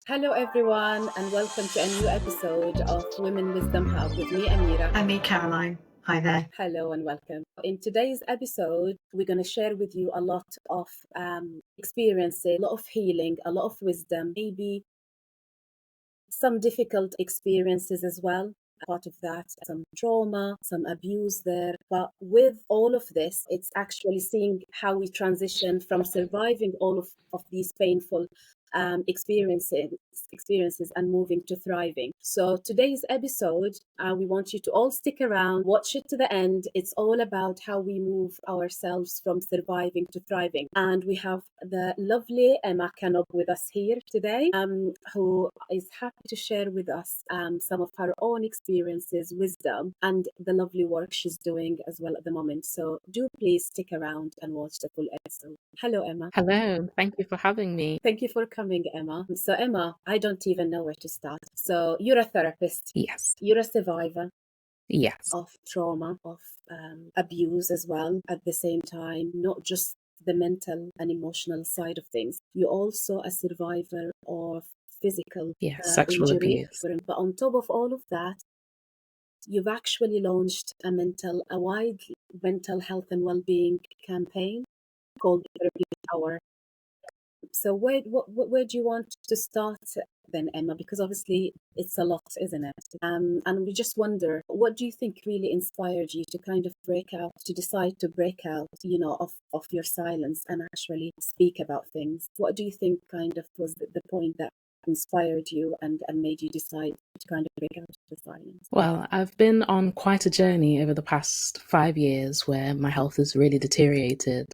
Hello, everyone, and welcome to a new episode of Women Wisdom Hub with me, Amira. I'm me, Caroline. Hi there. Hello and welcome. In today's episode, we're going to share with you a lot of experiences, a lot of healing, a lot of wisdom, maybe some difficult experiences as well. Part of that, some trauma, some abuse there. But with all of this, it's actually seeing how we transition from surviving all of these painful experiences and moving to thriving. So today's episode, we want you to all stick around, watch it to the end. It's all about how we move ourselves from surviving to thriving. And we have the lovely Emma Cannop with us here today, who is happy to share with us some of her own experiences, wisdom, and the lovely work she's doing as well at the moment. So do please stick around and watch the full episode. Hello, Emma. Hello, thank you for having me. Thank you for coming, Emma. So, Emma, I don't even know where to start. So, you're a therapist. Yes, You're a survivor yes, of trauma, of abuse as well, at the same time, not just the mental and emotional side of things. You're also a survivor of physical yes, sexual injury. abuse. But on top of all of that, you've actually launched a wide mental health and well-being campaign called Therapy Power. So where do you want to start then, Emma? Because obviously it's a lot, isn't it? And we just wonder, what do you think really inspired you to kind of decide to break out, of your silence and actually speak about things? What do you think kind of was the point that inspired you and made you decide to kind of break out of the silence? Well, I've been on quite a journey over the past 5 years where my health has really deteriorated.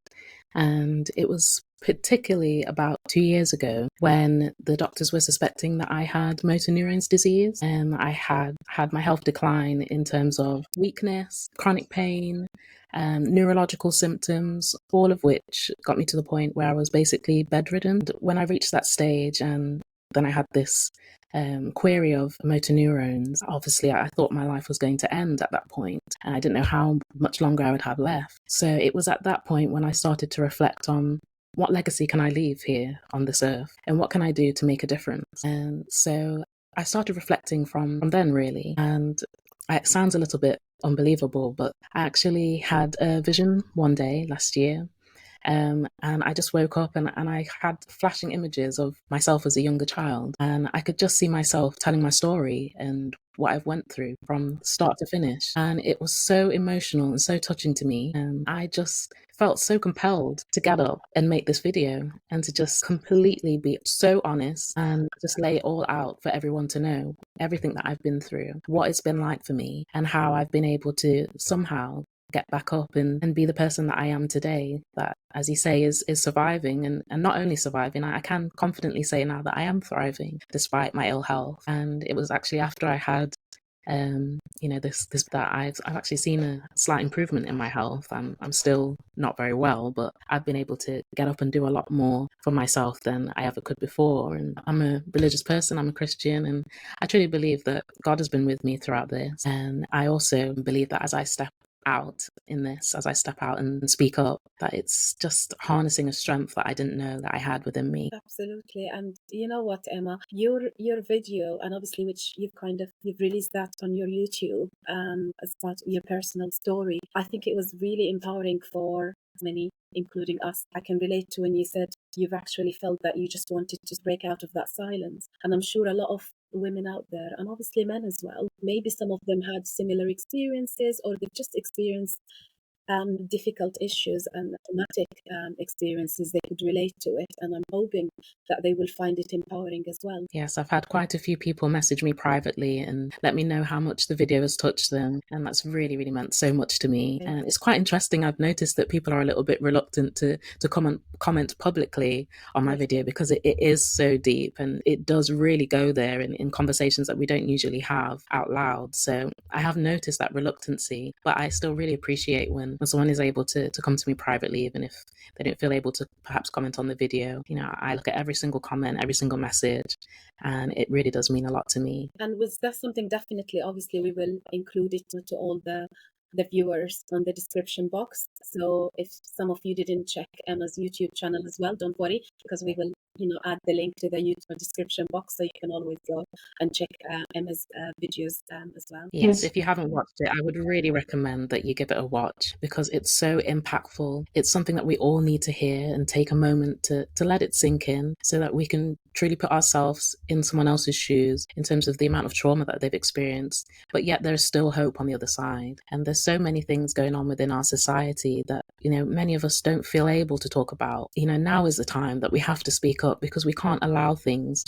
And it was particularly about 2 years ago when the doctors were suspecting that I had motor neurons disease. And I had my health decline in terms of weakness, chronic pain, neurological symptoms, all of which got me to the point where I was basically bedridden. When I reached that stage and then I had this query of motor neurons. Obviously, I thought my life was going to end at that point, and I didn't know how much longer I would have left. So it was at that point when I started to reflect on what legacy can I leave here on this earth, and what can I do to make a difference. And so I started reflecting from then, really. And it sounds a little bit unbelievable, but I actually had a vision one day last year. And I just woke up and I had flashing images of myself as a younger child. And I could just see myself telling my story and what I've went through from start to finish. And it was so emotional and so touching to me. And I just felt so compelled to get up and make this video and to just completely be so honest and just lay it all out for everyone to know everything that I've been through, what it's been like for me, and how I've been able to somehow get back up and be the person that I am today, that, as you say, is surviving and not only surviving, I can confidently say now that I am thriving despite my ill health. And it was actually after I had this that I've actually seen a slight improvement in my health. I'm still not very well, but I've been able to get up and do a lot more for myself than I ever could before. And I'm a religious person, I'm a Christian, and I truly believe that God has been with me throughout this. And I also believe that as I step out in this, as I step out and speak up, that it's just harnessing a strength that I didn't know that I had within me. Absolutely. And you know what, Emma, your video, and obviously which you've released that on your YouTube as part of your personal story, I think it was really empowering for many, including us. I can relate to when you said you've actually felt that you just wanted to break out of that silence. And I'm sure a lot of women out there, and obviously men as well, maybe some of them had similar experiences, or they've just experienced difficult issues and traumatic experiences. They could relate to it, and I'm hoping that they will find it empowering as well. Yes, I've had quite a few people message me privately and let me know how much the video has touched them, and that's really, really meant so much to me. And it's quite interesting. I've noticed that people are a little bit reluctant to comment publicly on my video because it is so deep, and it does really go there in conversations that we don't usually have out loud. So I have noticed that reluctancy, but I still really appreciate when someone is able to come to me privately, even if they don't feel able to perhaps comment on the video. I look at every single comment, every single message, and it really does mean a lot to me. And with that something, definitely, obviously, we will include it to all the viewers on the description box. So if some of you didn't check Emma's YouTube channel as well, don't worry, because we will add the link to the YouTube description box, so you can always go and check Emma's videos as well. Yes, if you haven't watched it, I would really recommend that you give it a watch because it's so impactful. It's something that we all need to hear and take a moment to let it sink in so that we can truly put ourselves in someone else's shoes in terms of the amount of trauma that they've experienced. But yet there's still hope on the other side. And there's so many things going on within our society that, many of us don't feel able to talk about. Now is the time that we have to speak up because we can't allow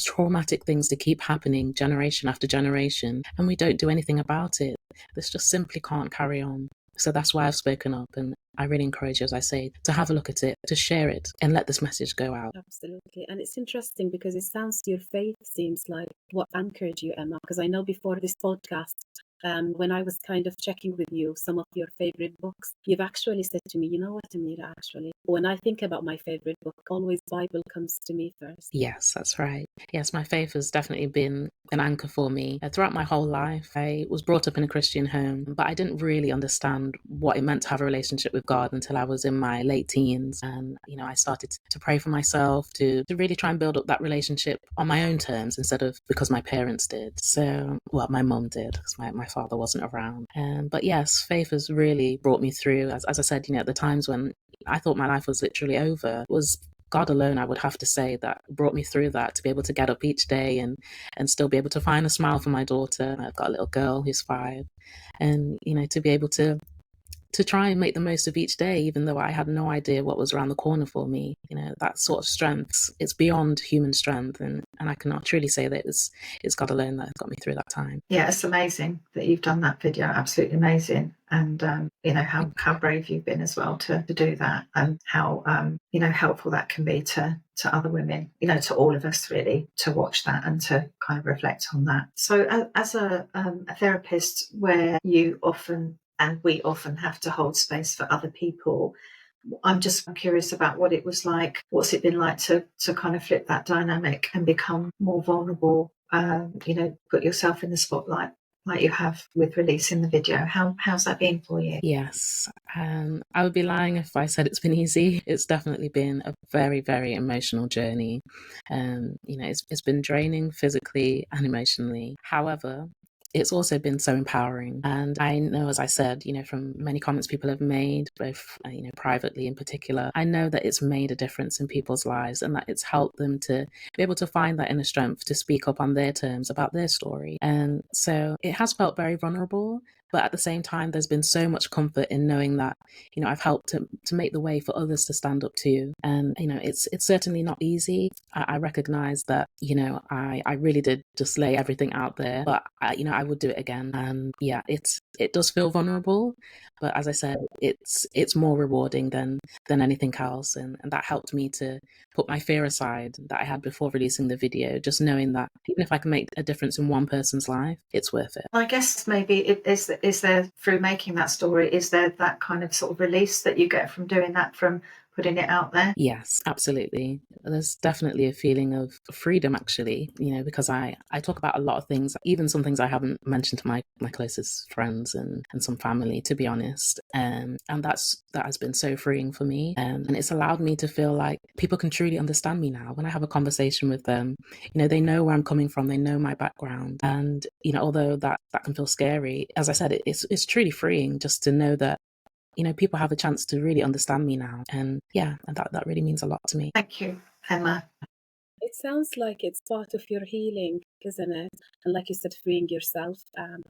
traumatic things to keep happening generation after generation, and we don't do anything about it. This just simply can't carry on. So that's why I've spoken up, and I really encourage you, as I say, to have a look at it, to share it, and let this message go out. Absolutely. And it's interesting because it sounds your faith seems like what anchored you, Emma, because I know before this podcast, when I was kind of checking with you some of your favorite books, you've actually said to me, you know what, Amira, actually, when I think about my favorite book, always Bible comes to me first. Yes, that's right. Yes, my faith has definitely been an anchor for me. Throughout my whole life, I was brought up in a Christian home, but I didn't really understand what it meant to have a relationship with God until I was in my late teens. And, I started to pray for myself, to really try and build up that relationship on my own terms instead of because my parents did. So, well, my mum did because my father wasn't around. But yes, faith has really brought me through. As I said, at the times when I thought my life was literally over, was God alone, I would have to say, that brought me through that, to be able to get up each day and still be able to find a smile for my daughter. I've got a little girl who's 5, and to be able to try and make the most of each day, even though I had no idea what was around the corner for me. That sort of strength, it's beyond human strength, and I cannot truly say that it's God alone that got me through that time. Yeah, it's amazing that you've done that video. Absolutely amazing. And how brave you've been as well to do that, and how helpful that can be to other women, to all of us really, to watch that and to kind of reflect on that. So as a therapist, where you often and we often have to hold space for other people, I'm just curious about what it was like. What's it been like to kind of flip that dynamic and become more vulnerable? Put yourself in the spotlight like you have with releasing the video. How's that been for you? Yes, I would be lying if I said it's been easy. It's definitely been a very, very emotional journey. It's been draining physically and emotionally. However, it's also been so empowering. And I know, as I said, from many comments people have made, both, privately in particular, I know that it's made a difference in people's lives and that it's helped them to be able to find that inner strength to speak up on their terms about their story. And so it has felt very vulnerable. But at the same time, there's been so much comfort in knowing that, I've helped to make the way for others to stand up to. And, it's certainly not easy. I recognize that, I really did just lay everything out there, but I would do it again. And yeah, it does feel vulnerable, but as I said, it's more rewarding than anything else. And that helped me to put my fear aside that I had before releasing the video, just knowing that even if I can make a difference in one person's life, it's worth it. I guess maybe is there, through making that story, is there that kind of sort of release that you get from doing that, from putting it out there? Yes, absolutely. There's definitely a feeling of freedom, actually, because I talk about a lot of things, even some things I haven't mentioned to my closest friends and some family, to be honest. And that has been so freeing for me. And it's allowed me to feel like people can truly understand me now. When I have a conversation with them, they know where I'm coming from, they know my background. And, although that can feel scary, as I said, it's truly freeing just to know that people have a chance to really understand me now. And yeah, and that really means a lot to me. Thank you, Emma. It sounds like it's part of your healing, isn't it? And like you said, freeing yourself,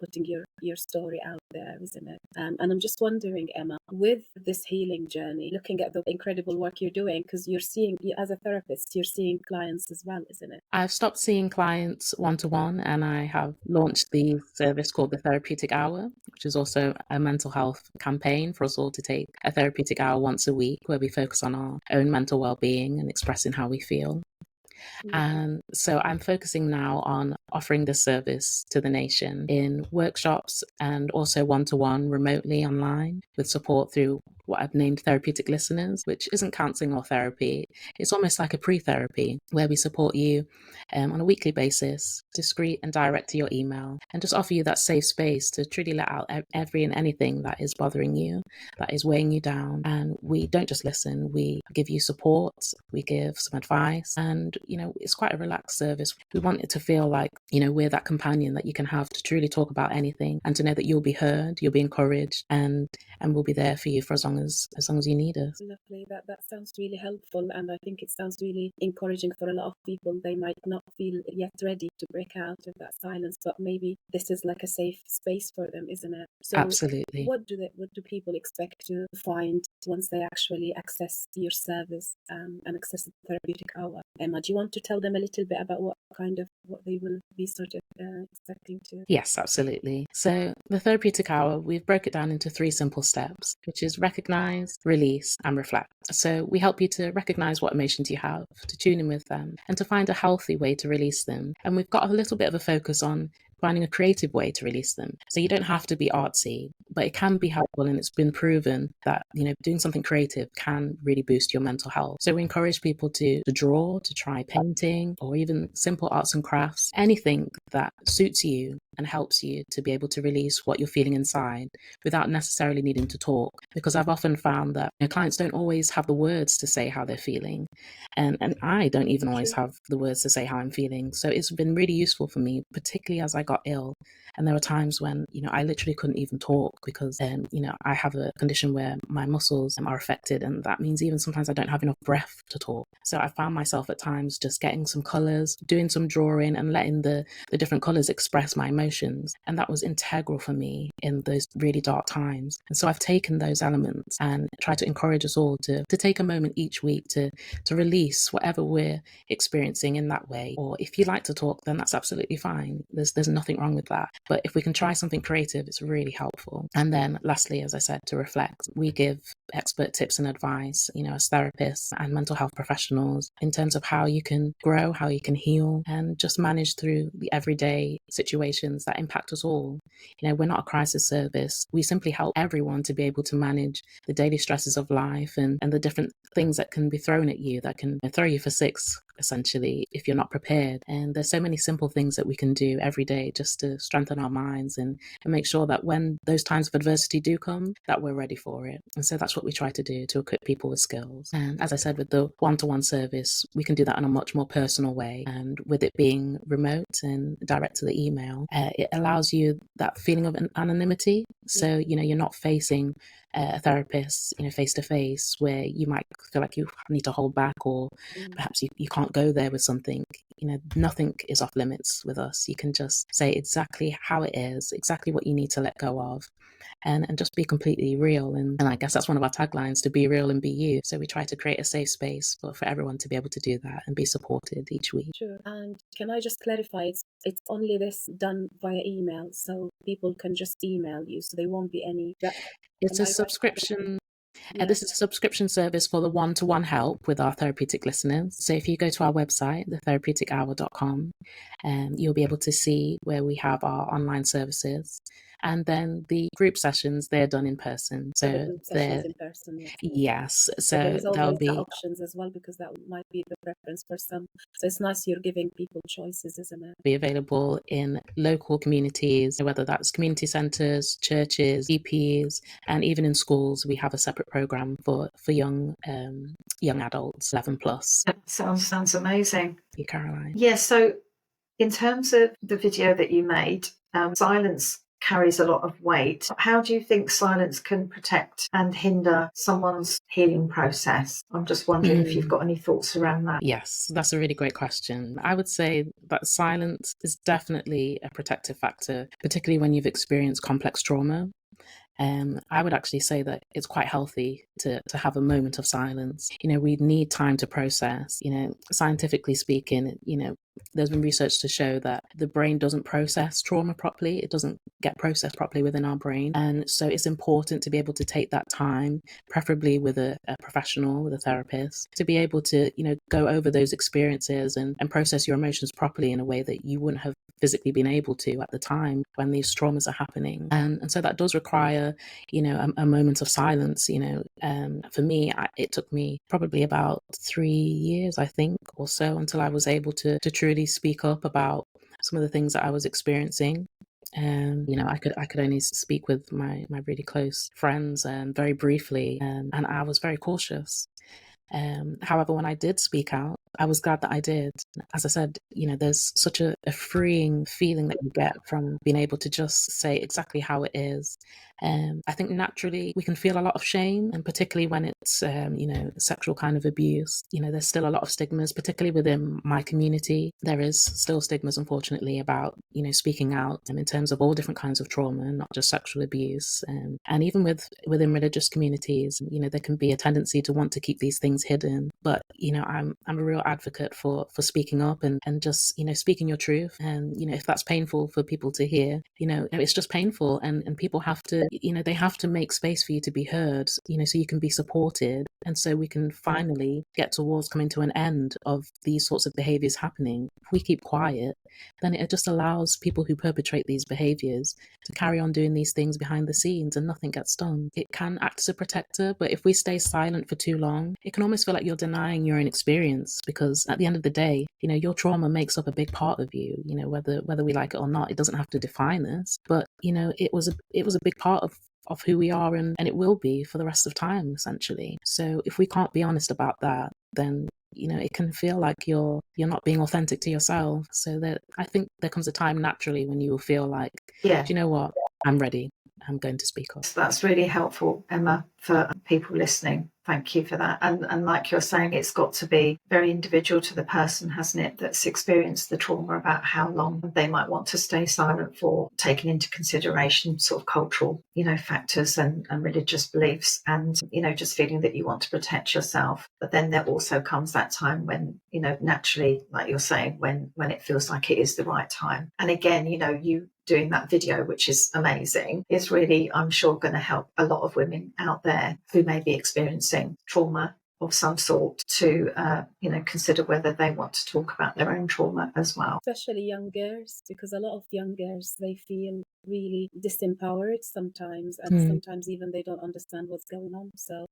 putting your story out there, isn't it? And I'm just wondering, Emma, with this healing journey, looking at the incredible work you're doing, because as a therapist, you're seeing clients as well, isn't it? I've stopped seeing clients one-to-one, and I have launched the service called the Therapeutic Hour, which is also a mental health campaign for us all to take a therapeutic hour once a week where we focus on our own mental well-being and expressing how we feel. And so I'm focusing now on offering this service to the nation in workshops and also one-to-one remotely online with support through what I've named therapeutic listeners, which isn't counseling or therapy. It's almost like a pre-therapy where we support you on a weekly basis, discreet and direct to your email, and just offer you that safe space to truly let out every and anything that is bothering you, that is weighing you down. And we don't just listen, we give you support, we give some advice, and it's quite a relaxed service. We want it to feel like we're that companion that you can have to truly talk about anything, and to know that you'll be heard, you'll be encouraged, and we'll be there for you for as long as you need us. Lovely. That sounds really helpful, and I think it sounds really encouraging for a lot of people. They might not feel yet ready to break out of that silence, but maybe this is like a safe space for them, isn't it? So Absolutely. What do people expect to find once they actually access your service and access the therapeutic hour? Emma, do you want to tell them a little bit about what they will be sort of expecting to? Yes, absolutely. So the therapeutic hour, we've broke it down into 3 simple steps, which is recognize, release, and reflect. So we help you to recognize what emotions you have, to tune in with them, and to find a healthy way to release them. And we've got a little bit of a focus on finding a creative way to release them. So you don't have to be artsy, but it can be helpful, and it's been proven that doing something creative can really boost your mental health. So we encourage people to draw, to try painting, or even simple arts and crafts, anything that suits you and helps you to be able to release what you're feeling inside without necessarily needing to talk. Because I've often found that clients don't always have the words to say how they're feeling, and I don't even always have the words to say how I'm feeling. So it's been really useful for me, particularly as I got ill. And there were times when I literally couldn't even talk because I have a condition where my muscles are affected, and that means even sometimes I don't have enough breath to talk. So I found myself at times just getting some colors, doing some drawing, and letting the different colors express my emotions. And that was integral for me in those really dark times. And so I've taken those elements and tried to encourage us all to take a moment each week to release whatever we're experiencing in that way. Or if you like to talk, then that's absolutely fine. There's nothing wrong with that. But if we can try something creative, it's really helpful. And then lastly, as I said, to reflect, we give expert tips and advice, as therapists and mental health professionals, in terms of how you can grow, how you can heal, and just manage through the everyday situations that impact us all. We're not a crisis service. We simply help everyone to be able to manage the daily stresses of life and the different things that can be thrown at you, that can throw you for six, essentially, if you're not prepared. And there's so many simple things that we can do every day just to strengthen our minds and make sure that when those times of adversity do come, that we're ready for it. And so that's what we try to do, to equip people with skills. And as I said, with the one-to-one service, we can do that in a much more personal way. And with it being remote and direct to the email, it allows you that feeling of anonymity. So, you're not facing a therapist, face to face, where you might feel like you need to hold back, or perhaps you can't go there with something. Nothing is off limits with us. You can just say exactly how it is, exactly what you need to let go of, and just be completely real. And I guess that's one of our taglines, to be real and be you. So we try to create a safe space for everyone to be able to do that and be supported each week. Sure. And can I just clarify, it's only this done via email, so people can just email you, so there won't be any... It's a subscription. This is a subscription service for the one-to-one help with our therapeutic listeners. So if you go to our website, thetherapeutichour.com, you'll be able to see where we have our online services. And then the group sessions, they're done in person. So the group sessions in person, yes. So there is always there'll be options as well, because that might be the preference for some. So it's nice you're giving people choices, isn't it? Be available in local communities, whether that's community centres, churches, GPs, and even in schools. We have a separate program for young adults, 11 plus. Sounds amazing. You, Caroline. Yeah. So in terms of the video that you made, silence carries a lot of weight. How do you think silence can protect and hinder someone's healing process? I'm just wondering if you've got any thoughts around that. Yes, that's a really great question. I would say that silence is definitely a protective factor, particularly when you've experienced complex trauma. I would actually say that it's quite healthy to have a moment of silence. We need time to process. Scientifically speaking, there's been research to show that the brain doesn't process trauma properly. It doesn't get processed properly within our brain. And so it's important to be able to take that time, preferably with a professional, with a therapist, to be able to, go over those experiences and process your emotions properly in a way that you wouldn't have physically been able to at the time when these traumas are happening. And so that does require, a moment of silence. For me, it took me probably about 3 years, I think, or so, until I was able to truly speak up about some of the things that I was experiencing. I could only speak with my really close friends very briefly, and I was very cautious. However, when I did speak out, I was glad that I did. As I said, there's such a freeing feeling that you get from being able to just say exactly how it is. I think naturally we can feel a lot of shame, and particularly when it's, sexual kind of abuse. There's still a lot of stigmas, particularly within my community. There is still stigmas, unfortunately, about, speaking out in terms of all different kinds of trauma, not just sexual abuse. And even within religious communities, there can be a tendency to want to keep these things hidden. But, I'm a real advocate for speaking up and just, speaking your truth. And, if that's painful for people to hear, it's just painful. And people have to, they have to make space for you to be heard, so you can be supported. And so we can finally get towards coming to an end of these sorts of behaviors happening. If we keep quiet, then it just allows people who perpetrate these behaviors to carry on doing these things behind the scenes and nothing gets done. It can act as a protector, but if we stay silent for too long, it can almost feel like you're denying your own experience, because at the end of the day, your trauma makes up a big part of you, whether we like it or not. It doesn't have to define us, but it was a big part of who we are, and it will be for the rest of time, essentially. So if we can't be honest about that, then it can feel like you're not being authentic to yourself. So that I think there comes a time naturally when you will feel like, Yeah. do you know what? I'm ready. I'm going to speak up. That's really helpful, Emma, for people listening. Thank you for that. And like you're saying, it's got to be very individual to the person, hasn't it, that's experienced the trauma, about how long they might want to stay silent for, taking into consideration sort of cultural, factors and religious beliefs, and, just feeling that you want to protect yourself. But then there also comes that time when, naturally, like you're saying, when it feels like it is the right time. And again, you doing that video, which is amazing, is really, I'm sure, going to help a lot of women out there who may be experiencing trauma of some sort to, consider whether they want to talk about their own trauma as well. Especially young girls, because a lot of young girls, they feel really disempowered sometimes, and sometimes even they don't understand what's going on. So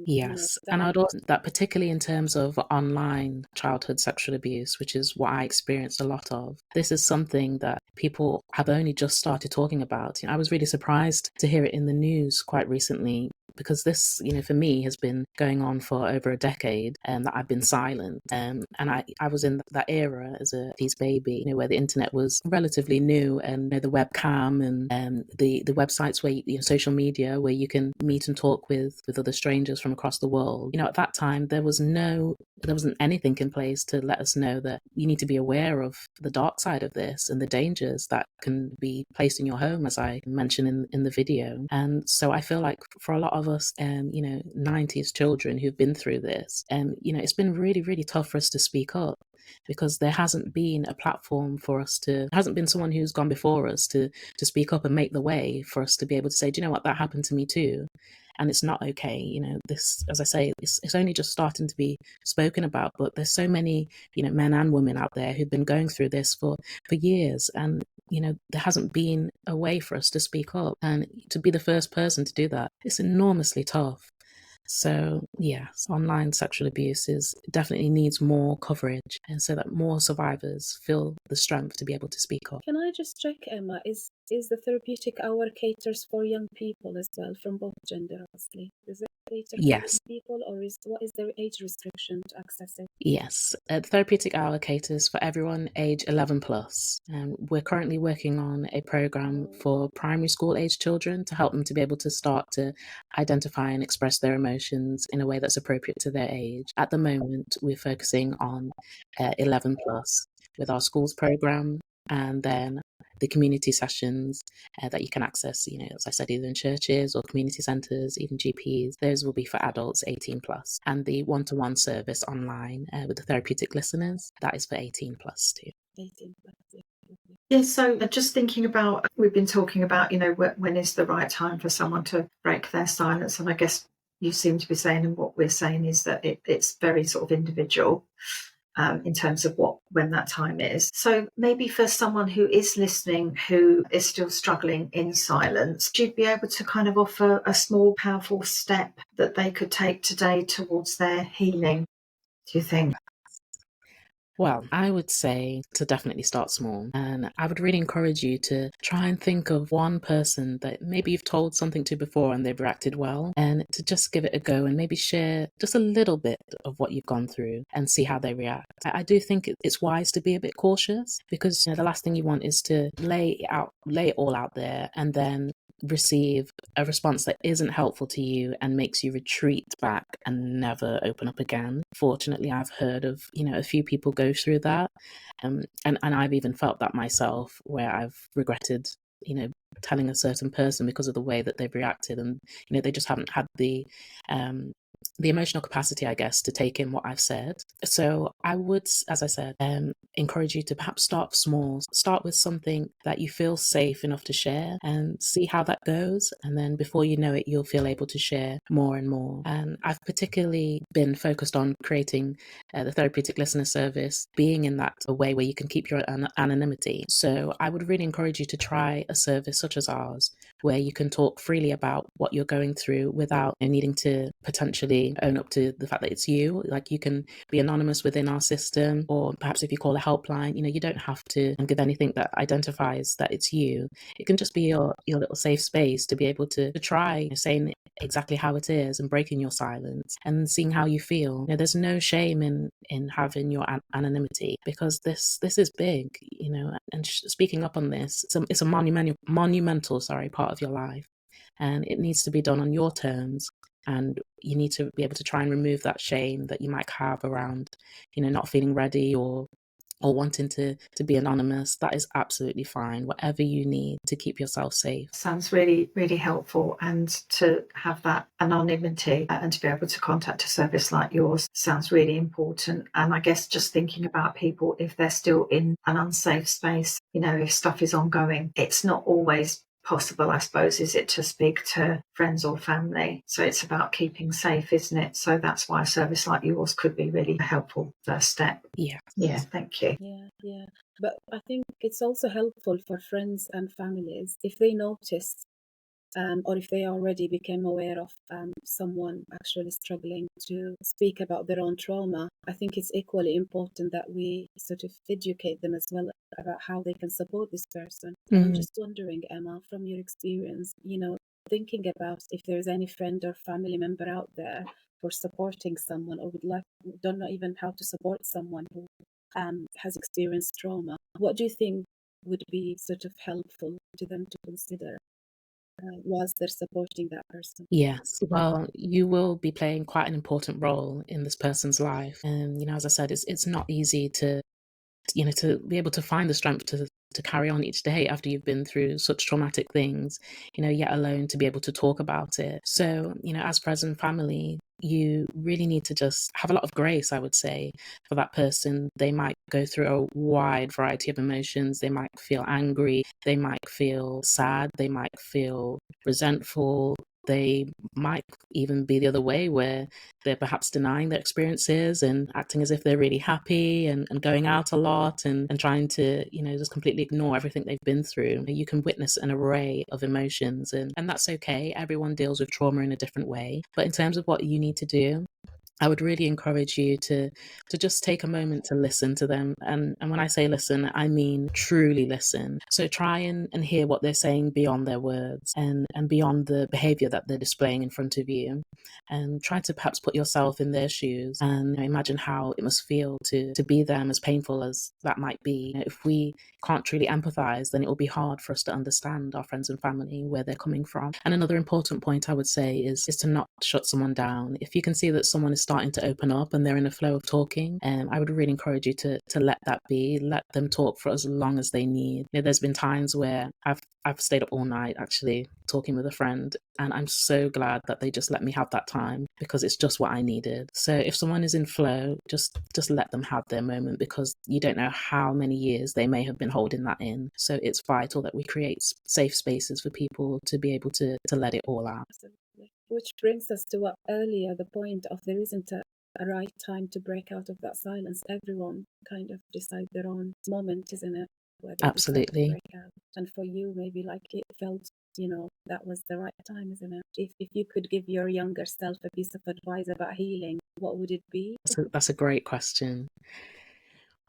yes. And I'd also that, particularly in terms of online childhood sexual abuse, which is what I experienced a lot of, this is something that people have only just started talking about. I was really surprised to hear it in the news quite recently, because this, for me, has been going on for over a decade, and that I've been silent. And I was in that era as a tease baby, where the internet was relatively new, and the webcam and the websites where social media, where you can meet and talk with other strangers from across the world. At that time there wasn't anything in place to let us know that you need to be aware of the dark side of this and the dangers that can be placed in your home, as I mentioned in the video. And so I feel like for a lot of us, 90s children who've been through this, it's been really, really tough for us to speak up, because there hasn't been a platform for us there hasn't been someone who's gone before us to speak up and make the way for us to be able to say, do you know what, that happened to me too. And it's not okay. This, as I say, it's only just starting to be spoken about, but there's so many, men and women out there who've been going through this for years. And, there hasn't been a way for us to speak up, and to be the first person to do that, it's enormously tough. So yes, online sexual abuse definitely needs more coverage, and so that more survivors feel the strength to be able to speak up. Can I just check, Emma, is the therapeutic hour caters for young people as well, from both gender, obviously? Is it cater for Yes. people, or what is their age restriction to access it? Yes, the therapeutic hour caters for everyone age 11 plus. We're currently working on a program for primary school age children to help them to be able to start to identify and express their emotions in a way that's appropriate to their age. At the moment, we're focusing on 11 plus with our schools program, and then the community sessions that you can access, as I said, either in churches or community centres, even GPs. Those will be for adults 18 plus. And the one-to-one service online with the therapeutic listeners, that is for 18 plus too. 18 plus, yeah. Yeah, so just thinking about, we've been talking about, when is the right time for someone to break their silence? And I guess you seem to be saying, and what we're saying is that it's very sort of individual in terms of when that time is. So maybe for someone who is listening, who is still struggling in silence, would you be able to kind of offer a small, powerful step that they could take today towards their healing, do you think? Well, I would say to definitely start small. And I would really encourage you to try and think of one person that maybe you've told something to before and they've reacted well, and to just give it a go and maybe share just a little bit of what you've gone through and see how they react. I do think it's wise to be a bit cautious, because the last thing you want is to lay it all out there and then receive a response that isn't helpful to you and makes you retreat back and never open up again. Fortunately, I've heard of a few people go through that, and I've even felt that myself, where I've regretted telling a certain person because of the way that they've reacted, and they just haven't had the emotional capacity, I guess, to take in what I've said. So I would, as I said, encourage you to perhaps start small. Start with something that you feel safe enough to share and see how that goes. And then before you know it, you'll feel able to share more and more. And I've particularly been focused on creating the therapeutic listener service, being in that a way where you can keep your anonymity. So I would really encourage you to try a service such as ours, where you can talk freely about what you're going through without needing to potentially own up to the fact that it's you. Like, you can be anonymous within our system, or perhaps if you call a helpline, you don't have to give anything that identifies that it's you. It can just be your little safe space to be able to try saying exactly how it is and breaking your silence and seeing how you feel. There's no shame in having your anonymity, because this is big, and speaking up on this, it's a monumental part of your life, and it needs to be done on your terms. And you need to be able to try and remove that shame that you might have around, not feeling ready or wanting to be anonymous. That is absolutely fine. Whatever you need to keep yourself safe. Sounds really, really helpful. And to have that anonymity and to be able to contact a service like yours sounds really important. And I guess just thinking about people, if they're still in an unsafe space, if stuff is ongoing, it's not always possible, I suppose, is it, to speak to friends or family. So it's about keeping safe, isn't it? So that's why a service like yours could be really a helpful first step. Yeah. Thank you. Yeah. But I think it's also helpful for friends and families if they notice or if they already became aware of someone actually struggling to speak about their own trauma. I think it's equally important that we sort of educate them as well about how they can support this person. And I'm just wondering, Emma, from your experience, thinking about if there's any friend or family member out there for supporting someone, or don't know even how to support someone who has experienced trauma. What do you think would be sort of helpful to them to consider whilst they're supporting that person? Yes. Well, you will be playing quite an important role in this person's life. And, as I said, it's not easy to be able to find the strength to carry on each day after you've been through such traumatic things, yet alone to be able to talk about it. So, as friends and family, you really need to just have a lot of grace, I would say, for that person. They might go through a wide variety of emotions. They might feel angry. They might feel sad. They might feel resentful. They might even be the other way, where they're perhaps denying their experiences and acting as if they're really happy and going out a lot and trying to, just completely ignore everything they've been through. You can witness an array of emotions, and that's okay. Everyone deals with trauma in a different way. But in terms of what you need to do, I would really encourage you to just take a moment to listen to them. And when I say listen, I mean truly listen. So try and hear what they're saying beyond their words and beyond the behavior that they're displaying in front of you. And try to perhaps put yourself in their shoes and imagine how it must feel to be them, as painful as that might be. If we can't truly empathize, then it will be hard for us to understand our friends and family, where they're coming from. And another important point I would say is to not shut someone down. If you can see that someone is starting to open up and they're in a flow of talking, I would really encourage you to let that be. Let them talk for as long as they need. There's been times where I've stayed up all night actually talking with a friend, and I'm so glad that they just let me have that time, because it's just what I needed. So if someone is in flow, just let them have their moment, because you don't know how many years they may have been holding that in. So it's vital that we create safe spaces for people to be able to let it all out. Absolutely. Which brings us to what earlier, the point of there isn't a right time to break out of that silence. Everyone kind of decide their own moment, isn't it? Where they decide to Absolutely. break out. And for you, maybe like it felt, that was the right time, isn't it? If you could give your younger self a piece of advice about healing, what would it be? That's a great question.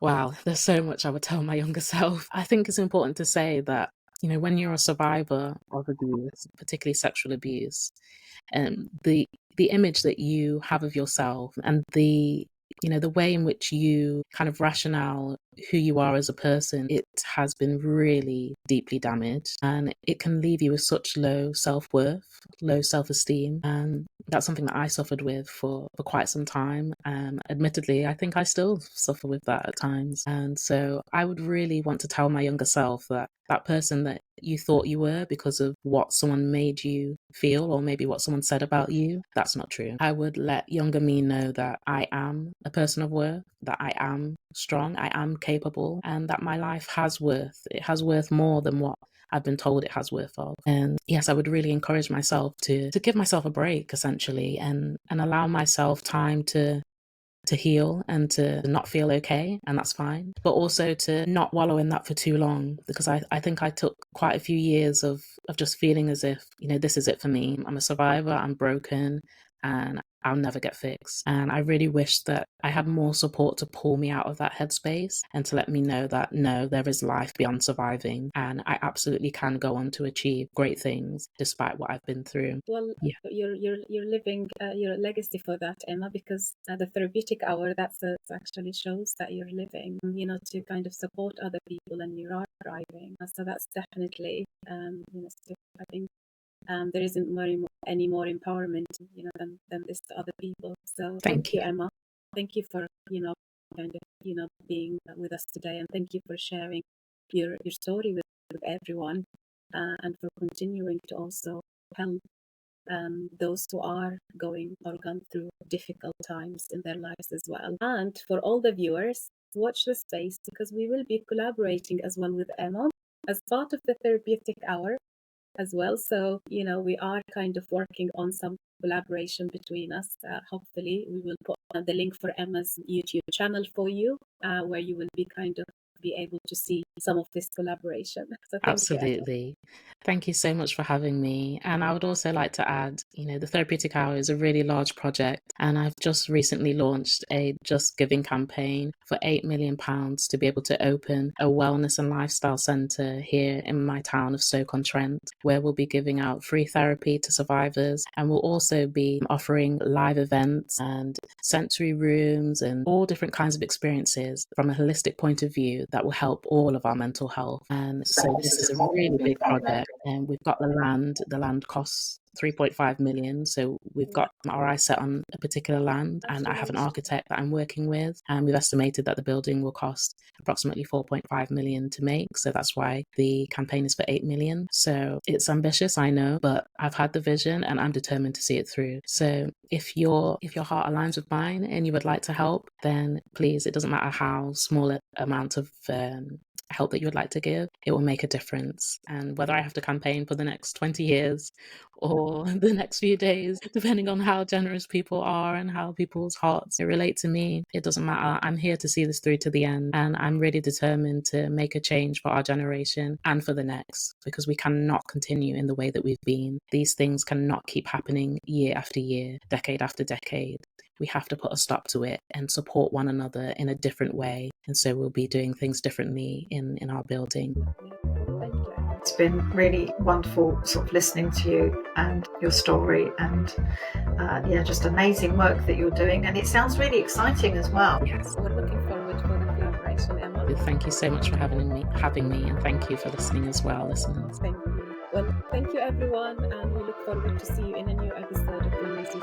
Wow, there's so much I would tell my younger self. I think it's important to say that, when you're a survivor of abuse, particularly sexual abuse, the image that you have of yourself and the way in which you kind of rationale who you are as a person, it has been really deeply damaged, and it can leave you with such low self-worth, low self-esteem. And that's something that I suffered with for quite some time. Admittedly, I think I still suffer with that at times. And so I would really want to tell my younger self that that person that you thought you were because of what someone made you feel, or maybe what someone said about you, that's not true. I would let younger me know that I am a person of worth, that I am strong, I am capable, and that my life has worth. It has worth more than what I've been told it has worth of. And yes, I would really encourage myself to give myself a break, essentially, and allow myself time to heal and to not feel okay, and that's fine. But also to not wallow in that for too long, because I think I took quite a few years of just feeling as if, this is it for me. I'm a survivor, I'm broken, and I'll never get fixed. And I really wish that I had more support to pull me out of that headspace and to let me know that no, there is life beyond surviving, and I absolutely can go on to achieve great things despite what I've been through. Well, Yeah. you're living your legacy for that, Emma, because the therapeutic hour, that's actually shows that you're living, to kind of support other people, and you are thriving. So that's definitely, I think there isn't any more empowerment, than this to other people. So thank you, Emma. Thank you for, kind of, being with us today, and thank you for sharing your story with everyone, and for continuing to also help those who are going or gone through difficult times in their lives as well. And for all the viewers, watch the space, because we will be collaborating as well with Emma as part of the therapeutic hour as well. So, we are kind of working on some collaboration between us. Hopefully, we will put the link for Emma's YouTube channel for you, where you will be able to see some of this collaboration. So thank Absolutely. you. Thank you so much for having me. And I would also like to add, the Therapeutic Hour is a really large project, and I've just recently launched a Just Giving campaign for £8 million to be able to open a wellness and lifestyle centre here in my town of Stoke-on-Trent, where we'll be giving out free therapy to survivors, and we'll also be offering live events and sensory rooms and all different kinds of experiences from a holistic point of view that will help all of our mental health. And so this is a really big project, and we've got the land. The land costs 3.5 million. So we've got our eyes set on a particular land, and I have an architect that I'm working with, and we've estimated that the building will cost approximately 4.5 million to make. So that's why the campaign is for 8 million. So it's ambitious, I know, but I've had the vision and I'm determined to see it through. So if your heart aligns with mine and you would like to help, then please, it doesn't matter how small an amount of help that you would like to give, it will make a difference. And whether I have to campaign for the next 20 years or the next few days, depending on how generous people are and how people's hearts relate to me, it doesn't matter. I'm here to see this through to the end, and I'm really determined to make a change for our generation and for the next, because we cannot continue in the way that we've been. These things cannot keep happening year after year, decade after decade. We have to put a stop to it and support one another in a different way. And so we'll be doing things differently in our building. Thank you. It's been really wonderful sort of listening to you and your story, and just amazing work that you're doing. And it sounds really exciting as well. Yes, we're looking forward for the collaboration, Emma. Thank you so much for having me, and thank you for listening as well, listeners. Thank you. Well, thank you everyone, and we look forward to see you in a new episode.